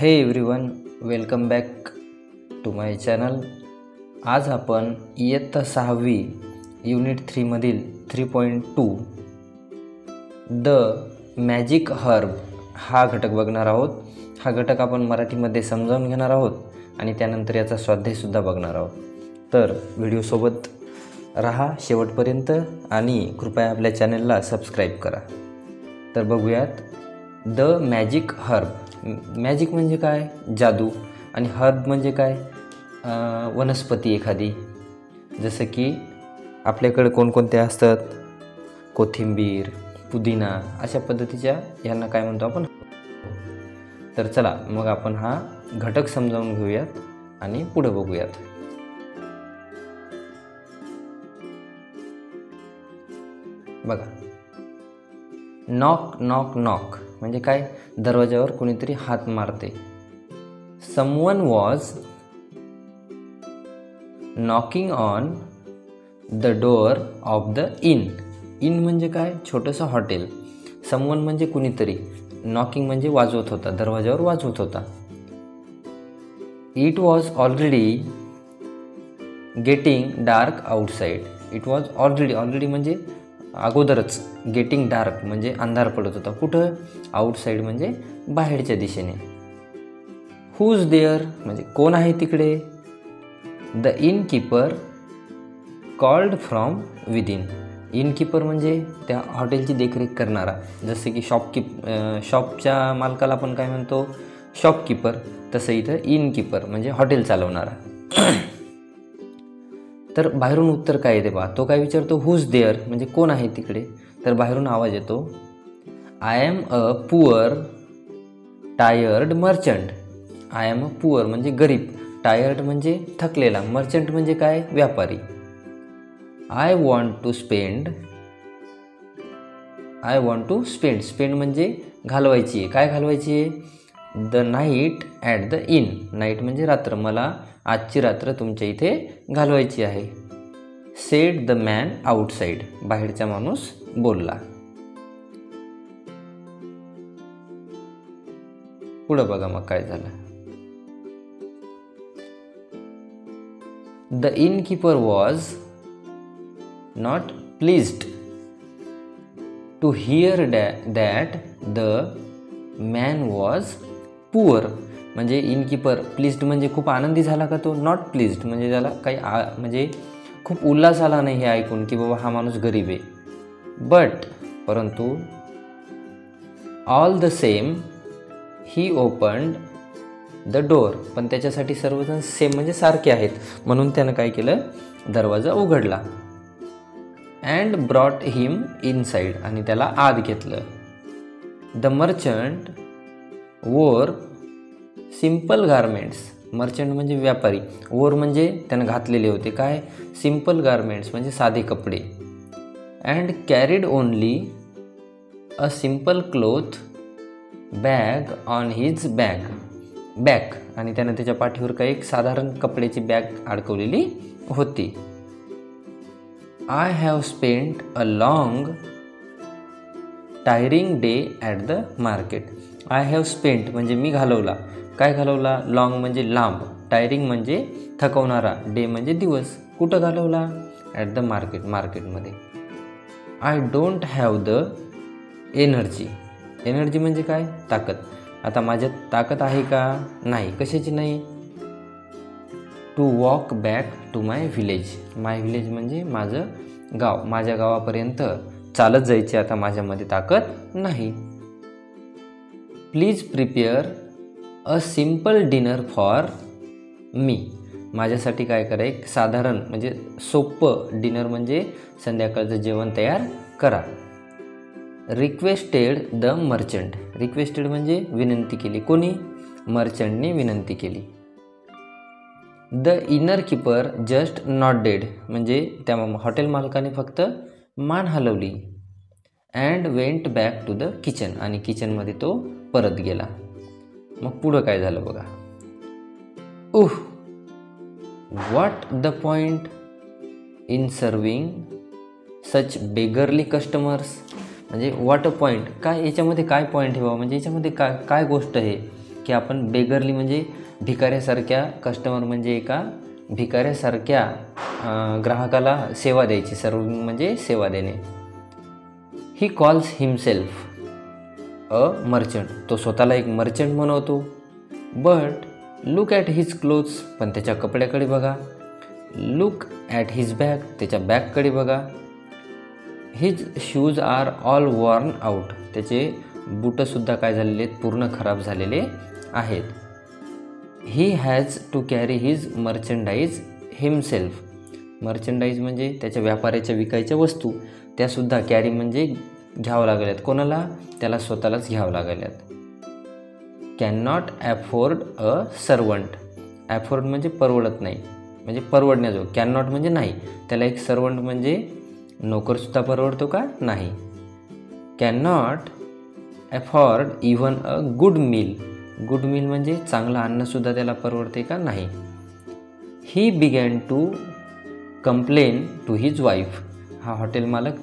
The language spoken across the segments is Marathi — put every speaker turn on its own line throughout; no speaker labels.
हे everyone, welcome back to my channel. आज आपण इयत्ता 6वी युनिट 3 मधील 3.2 द मॅजिक हर्ब हा घटक बघणार आहोत. हा घटक आपण मराठीमध्ये समजावून घेणार आहोत आणि त्यानंतर याचा स्वाध्यायसुद्धा बघणार आहोत. तर व्हिडिओसोबत रहा शेवटपर्यंत आणि कृपया आपल्या चॅनलला सबस्क्राईब करा. तर बघूयात द मॅजिक हर्ब. मॅजिक म्हणजे काय? जादू. आणि हर्ब म्हणजे काय? वनस्पती एखादी. जसं की आपल्याकडे कोणकोणत्या असतात? कोथिंबीर, पुदिना, अशा पद्धतीच्या यांना काय म्हणतो आपण? तर चला मग आपण हा घटक समजावून घेऊयात आणि पुढे बघूयात. बघा, नॉक नॉक नॉक म्हणजे काय? दरवाजावर कोणीतरी हात मारते. Someone was knocking on the door of the in. In म्हणजे काय? छोटंसं हॉटेल. समवन म्हणजे कुणीतरी. नॉकिंग म्हणजे वाजवत होता, दरवाजावर वाजवत होता. It was already getting dark outside. It was already म्हणजे अगोदरच. गेटिंग डार्क म्हणजे अंधार पडत होता. कुठं? आउटसाईड म्हणजे बाहेरच्या दिशेने. हुज देअर म्हणजे कोण आहे तिकडे? The innkeeper called from within. Innkeeper म्हणजे त्या हॉटेलची देखरेख करणारा. जसे की शॉपच्या मालकाला आपण काय म्हणतो? शॉपकीपर. तसं इथं इनकीपर म्हणजे हॉटेल चालवणारा. तर बाहेरून उत्तर काय येते पहा. तो काय विचारतो? हुज देअर म्हणजे कोण आहे तिकडे? तर बाहेरून आवाज येतो, I am a poor tired merchant. I am a poor म्हणजे गरीब, टायर्ड म्हणजे थकलेला, मर्चंट म्हणजे काय? व्यापारी. I want to spend spend म्हणजे घालवायची आहे. काय घालवायची आहे? The night at the inn. Night म्हणजे रात्र. मला आजची रात्र तुमच्या इथे घालवायची आहे. Said the man outside. बाहेरचा माणूस बोलला. पुढं बघा मग काय झालं. The innkeeper was not pleased to hear that the man was poor. म्हणजे इनकीपर प्लीज्ड म्हणजे खूप आनंदी झाला का तो? नॉट प्लीज्ड म्हणजे त्याला काही म्हणजे खूप उल्हास आला नाही हे ऐकून की बाबा हा माणूस गरीब आहे. परंतु all the same he opened the door. पण त्याच्यासाठी सर्वजण सेम म्हणजे सारखे आहेत म्हणून त्यानं काय केलं? दरवाजा उघडला. अँड ब्रॉट हिम इनसाइड आणि त्याला आत घेतलं. द मर्चंट वोर सिम्पल गारमेंट्स. मर्चंट म्हणजे व्यापारी. वोर म्हणजे त्यानं घातलेले होते. काय? सिम्पल गारमेंट्स म्हणजे साधे कपडे. And carried only a simple cloth bag on his back आणि त्यानं त्याच्या पाठीवर काही एक साधारण कपड्याची बॅग अडकवलेली होती. I have spent a long tiring day at the market. I have spent म्हणजे मी घालवला. काय घालवला? लॉंग म्हणजे लांब, टायरिंग म्हणजे थकवणारा, डे म्हणजे दिवस. कुठं घालवला? ॲट द मार्केटमध्ये. I don't have the energy. Energy म्हणजे काय? ताकद. आता माझ्यात ताकद आहे का? नाही. कशाची नाही? To walk back to my village. My village म्हणजे माझं गाव. माझ्या गावापर्यंत चालत जायची आता माझ्यामध्ये ताकद नाही. Please prepare a simple dinner for me. माझ्यासाठी काय करा? एक साधारण म्हणजे सोपं डिनर म्हणजे संध्याकाळचं जेवण तयार करा. Requested the merchant. रिक्वेस्टेड म्हणजे विनंती केली. कोणी? मर्चंटने विनंती केली. The innkeeper just nodded म्हणजे त्या हॉटेल मालकाने फक्त मान हलवली. And went back to the kitchen आणि किचनमध्ये तो परत गेला. मग पुढं काय झालं बघा. What the point in serving such beggarly customers. म्हणजे व्हॉट अ पॉईंट. काय याच्यामध्ये काय पॉईंट आहे बाबा? म्हणजे याच्यामध्ये काय गोष्ट आहे? की आपण बेगरली म्हणजे भिकाऱ्यासारख्या कस्टमर म्हणजे एका भिकाऱ्यासारख्या ग्राहकाला सेवा द्यायची, सर्विंग म्हणजे सेवा देणे. He calls himself a merchant, तो स्वतःला एक मर्चंट म्हणवतो. But look at his clothes, पण त्याच्या कपड्याकडे बघा. लुक ॲट हिज बॅग, त्याच्या बॅगकडे बघा. His shoes are all worn out, त्याचे बूटंसुद्धा काय झालेले आहेत, पूर्ण खराब झालेले आहेत. He has to carry his merchandise himself, merchandise म्हणजे त्याच्या व्यापाराच्या विकायच्या वस्तू, त्यासुद्धा कॅरी म्हणजे घ्यावं लागल्यात. कोणाला? त्याला स्वतःलाच घ्यावं लागल्यात. Can not afford a servant, afford म्हणजे परवडत नाही, म्हणजे परवडण्याजोग. कॅन नॉट म्हणजे नाही, त्याला एक सर्वंट म्हणजे नोकरसुद्धा परवडतो का? नाही. Can not afford even a good meal, good meal म्हणजे चांगलं अन्नसुद्धा त्याला परवडते का? नाही. He began to complain to his wife, हा हॉटेल मालक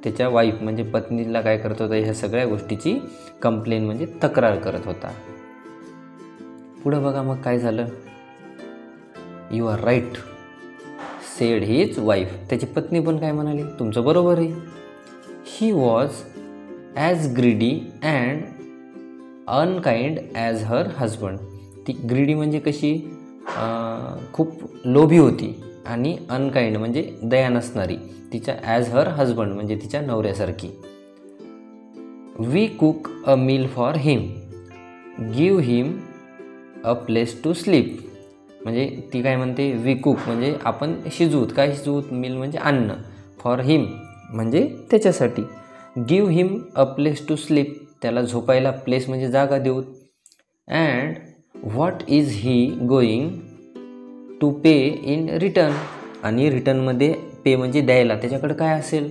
त्याच्या वाईफ म्हणजे पत्नीला काय करत होता, ह्या सगळ्या गोष्टीची कंप्लेन म्हणजे तक्रार करत होता. पुढं बघा मग काय झालं. You are right said his wife, त्याची पत्नी पण काय म्हणाली, तुमचं बरोबर आहे. He was as greedy and unkind as her husband, ती ग्रीडी म्हणजे कशी, खूप लोभी होती, आणि अनकाइंड म्हणजे दया नसणारी, तिच्या ॲज हर हजबंड म्हणजे तिच्या नवऱ्यासारखी. We cook a meal for him, give him a place to sleep, म्हणजे ती काय म्हणते, वी कुक म्हणजे आपण शिजवूत, काय शिजवूत, मील म्हणजे अन्न, फॉर हिम म्हणजे त्याच्यासाठी, give him a place to sleep त्याला झोपायला प्लेस म्हणजे जागा देऊत. And what is he going to pay in return, आणि रिटर्नमध्ये पे म्हणजे द्यायला त्याच्याकडे काय असेल,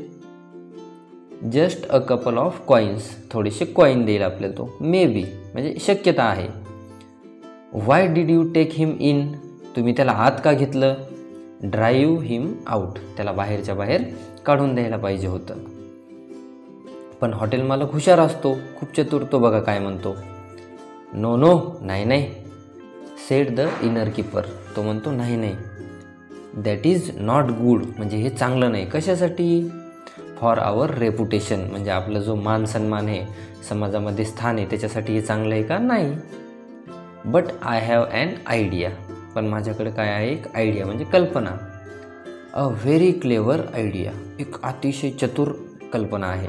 just a couple of coins, थोडेसे कॉईन देईल आपल्याला तो, मे बी म्हणजे शक्यता आहे. Why did you take him in, तुम्ही त्याला आत का घेतलं. ड्राईव्ह हिम आउट, त्याला बाहेरच्या बाहेर काढून द्यायला पाहिजे होतं. पण हॉटेल मालक हुशार असतो, खूप चतुर, तो बघा काय म्हणतो. नो नो, नाही नाही. सेड द इनर कीपर, तो म्हणतो नाही नाही. दॅट इज नॉट गुड, म्हणजे हे चांगलं नाही. कशासाठी? फॉर आवर रेपुटेशन, म्हणजे आपला जो मान सन्मान आहे, समाजामध्ये स्थान आहे, त्याच्यासाठी हे चांगलं आहे का? नाही. But I have an idea, पण माझ्याकडे काय आहे, एक आयडिया म्हणजे कल्पना. अ व्हेरी क्लेवर आयडिया, एक अतिशय चतुर कल्पना आहे.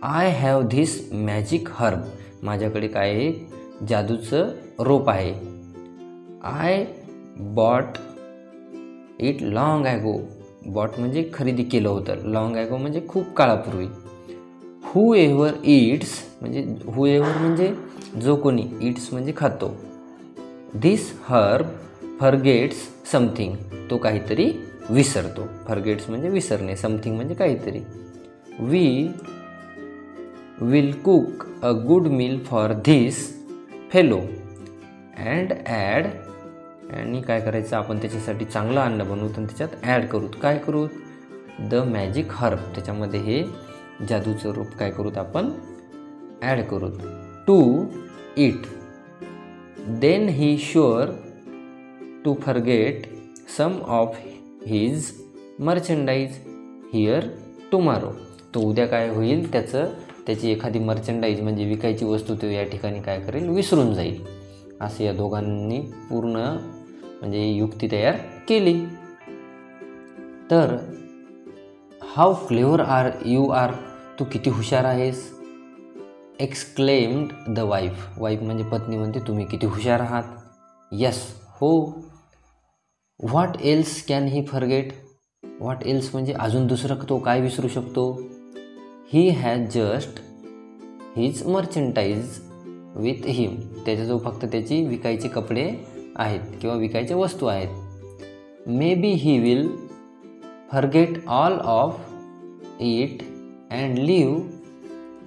I have this magic herb, माझ्याकडे काय आहे, जादूचं रोप आहे. I bought it long ago, bought म्हणजे खरेदी केलं होतं, लॉंग ॲगो म्हणजे खूप काळापूर्वी. हू एव्हर इट्स म्हणजे हू एव्हर म्हणजे जो कोणी, इट्स म्हणजे खातो. धिस हर्ब फॉरगेट्स समथिंग, तो काहीतरी विसरतो. फॉरगेट्स म्हणजे विसरणे, समथिंग म्हणजे काहीतरी. We will cook a good meal for this fellow and add, आणि काय करायचं, आपण त्याच्यासाठी चांगलं अन्न बनवू आणि त्याच्यात ॲड करू, काय करू, द मॅजिक हर्ब, त्याच्यामध्ये हे जादूचं रूप काय करूत, आपण ॲड करू. To it, then he sure to forget some of his merchandise here tomorrow, तो उद्या काय होईल, त्याची एखादी मर्चंडाईज म्हणजे विकायची वस्तू तो या ठिकाणी काय करेल, विसरून जाईल. असे या दोघांनी पूर्ण म्हणजे युक्ती तयार केली. तर how clever are you are, तू किती हुशार आहेस. एक्सक्लेम्ड द वाईफ, वाईफ म्हणजे पत्नी म्हणते, तुम्ही किती हुशार आहात. यस, हो. What else can he forget, what else म्हणजे अजून दुसरं तो काय विसरू शकतो. He has just his merchandise with him, त्याच्याजवळ फक्त त्याची विकायचे कपडे आहेत किंवा विकायच्या वस्तू आहेत. Maybe he will forget all of it and leave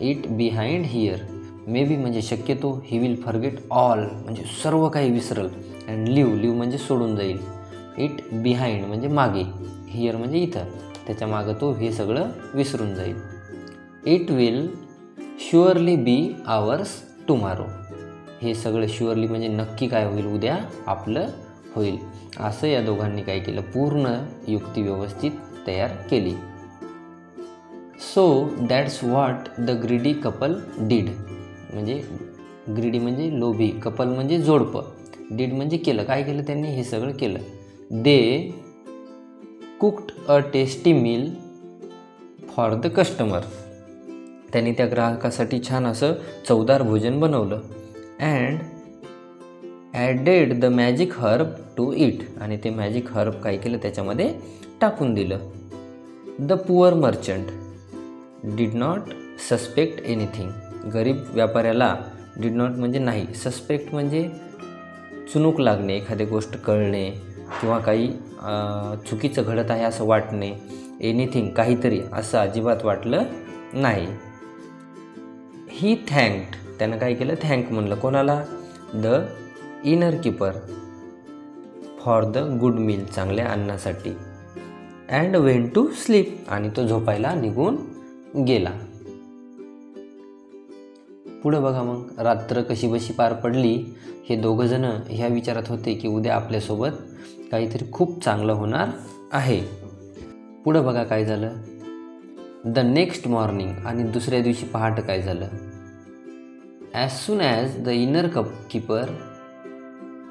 it behind here, may be म्हणजे शक्यतो, ही विल फॉरगेट ऑल म्हणजे सर्व काही विसरल, अँड लिव्ह म्हणजे सोडून जाईल, इट बिहाइंड म्हणजे मागे, हिअर म्हणजे इथं, त्याच्या मागं तो हे सगळं विसरून जाईल. It will surely be ours tomorrow, हे सगळं शुअरली म्हणजे नक्की काय होईल, उद्या आपलं होईल. असं या दोघांनी काय केलं, पूर्ण युक्ती व्यवस्थित तयार केली. So that's what the greedy couple did. म्हणजे ग्रीडी म्हणजे लोभी, कपल म्हणजे जोडपं, डीड म्हणजे केलं. काय केलं त्यांनी, हे सगळं केलं. They cooked a tasty meal for the customer. त्यांनी त्या ग्राहकासाठी छान असं चवदार भोजन बनवलं. And added the magic herb to it. आणि ते मॅजिक हर्ब काय केलं, त्याच्यामध्ये टाकून दिलं. The poor merchant did not suspect anything. गरीब व्यापाऱ्याला डिड नॉट म्हणजे नाही, सस्पेक्ट म्हणजे चुनूक लागणे, एखादी गोष्ट कळणे किंवा काही चुकीचं घडत आहे असं वाटणे. एनिथिंग काहीतरी असं अजिबात वाटलं नाही. ही थँक्ड. त्यानं काय केलं, थँक म्हणलं. कोणाला, the innkeeper for the good meal, चांगल्या अन्नासाठी. And went to sleep. आणि तो झोपायला निघून गेला. पुढं बघा मग, रात्र कशी बशी पार पडली. हे दोघंजण ह्या विचारात होते की उद्या आपल्यासोबत काहीतरी खूप चांगलं होणार आहे. पुढं बघा काय झालं. The next morning. आणि दुसऱ्या दिवशी पहाटे काय झालं. As soon as the inner keeper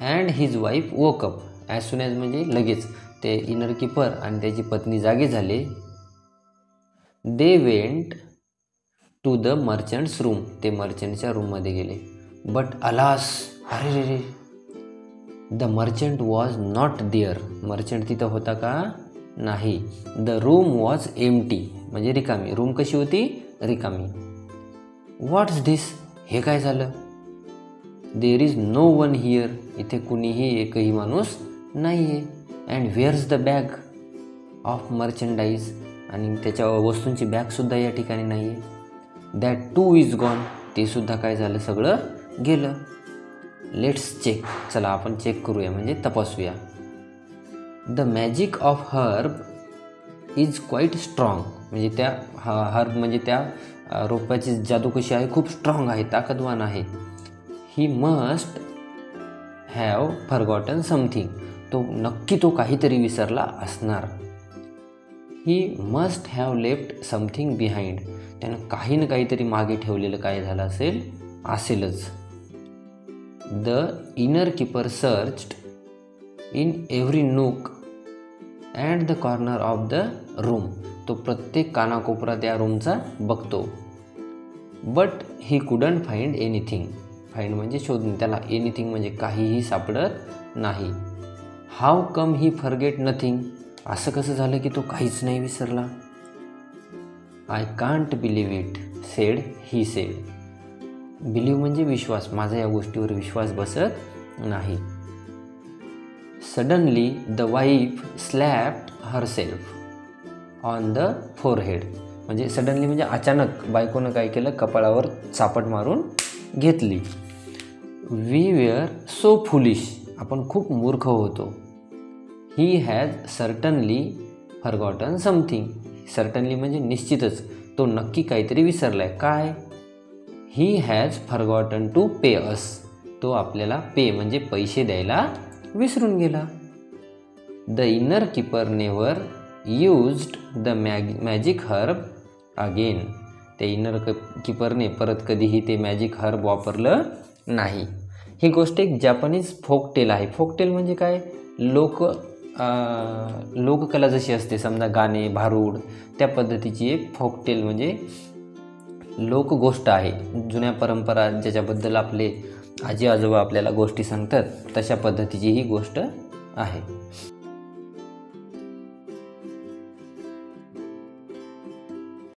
and his wife woke up. As soon as म्हणजे लगेच. ते इनर कीपर आणि त्याची पत्नी जागे झाले. They went to the merchant's room. ते मर्चंटच्या रूममध्ये गेले. बट अलास, अरे रे रे, the merchant was not there. Merchant तिथं होता का, नाही. द रूम वॉज एम्प्टी म्हणजे रिकामी. रूम कशी होती, रिकामी. व्हॉट्स धिस, हे काय झालं. There is no one here. इथे कुणीही एकही माणूस नाही आहे. And where's the bag of merchandise. आणि त्याच्या वस्तूंची बॅगसुद्धा या ठिकाणी नाही आहे. That too is gone. ते सुद्धा काय झालं, सगळं गेलं. Let's check. चला आपण चेक करूया म्हणजे तपासूया. The magic of herb is quite strong. म्हणजे त्या हर्ब म्हणजे त्या रोपाची जादू कशी आहे, खूप स्ट्रॉंग आहे, ताकदवान आहे. He must have forgotten something. नक्की तो काहीतरी विसरला असणार. He must have left something behind. त्यानं काही ना काहीतरी मागे ठेवलेलं काय झालं असेलच. The inner keeper searched in every nook and the corner of the room. तो प्रत्येक कानाकोपरा त्या रूमचा बघतो. But he couldn't find anything. Find म्हणजे शोधणे. त्याला एनिथिंग म्हणजे काहीही सापडत नाही. How come he forget nothing. असं कसं झालं की तो काहीच नाही विसरला. I can't believe it said he said. Believe म्हणजे विश्वास. माझा या गोष्टीवर विश्वास बसत नाही. Suddenly the wife slapped herself on the forehead. म्हणजे सडनली म्हणजे अचानक बायकोनं काय केलं, कपाळावर चापट मारून घेतली. We were so foolish. आपण खूप मूर्ख होतो. He has certainly forgotten something. Certainly म्हणजे निश्चितच. तो नक्की काहीतरी विसरलाय. काय. He has forgotten to pay us. तो आपल्याला पे म्हणजे पैसे द्यायला विसरून गेला. The inner keeper never used the magic herb again. त्या इनर कीपरने परत कधीही ते मॅजिक हर्ब वापरलं नाही. ही गोष्ट एक जॅपनीज फोकटेल आहे. फोकटेल म्हणजे काय, लोककला जशी असते, समजा गाणे, भारूड, त्या पद्धतीची एक फोकटेल म्हणजे लोकगोष्ट आहे. जुन्या परंपरा ज्याच्याबद्दल आपले आजी आजोबा आपल्याला गोष्टी सांगतात, तशा पद्धतीची ही गोष्ट आहे.